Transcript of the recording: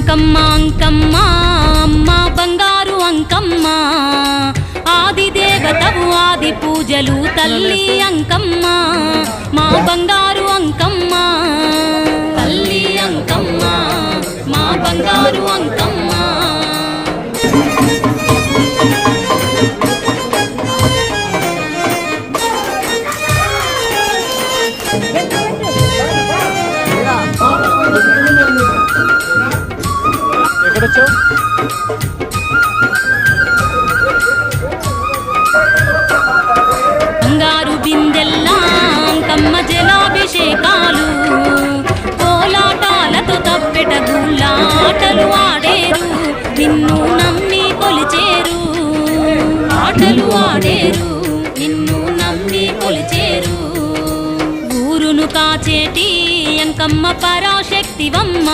అంకమ్మ అంకమ్మ అమ్మ బంగారు అంకమ్మ ఆది దేవతవు ఆది పూజలు తల్లి అంకమ్మ మా బంగారు అంకమ్మ తల్లి అంకమ్మ మా బంగారు అంకమ్మ ఎక్కడొచ్చావు? బంగారు బిందెల్లా అంకమ్మ జలాభిషేకాలు కోలాటాలతో తప్పెట గుళ్ళాటలు ఆడేరు నిన్ను నమ్మి కొలిచేరు ఆటలు ఆడేరు నిన్ను నమ్మి కొలిచేరు ఊరును కాచేటి అంకమ్మ పరాశక్తివమ్మ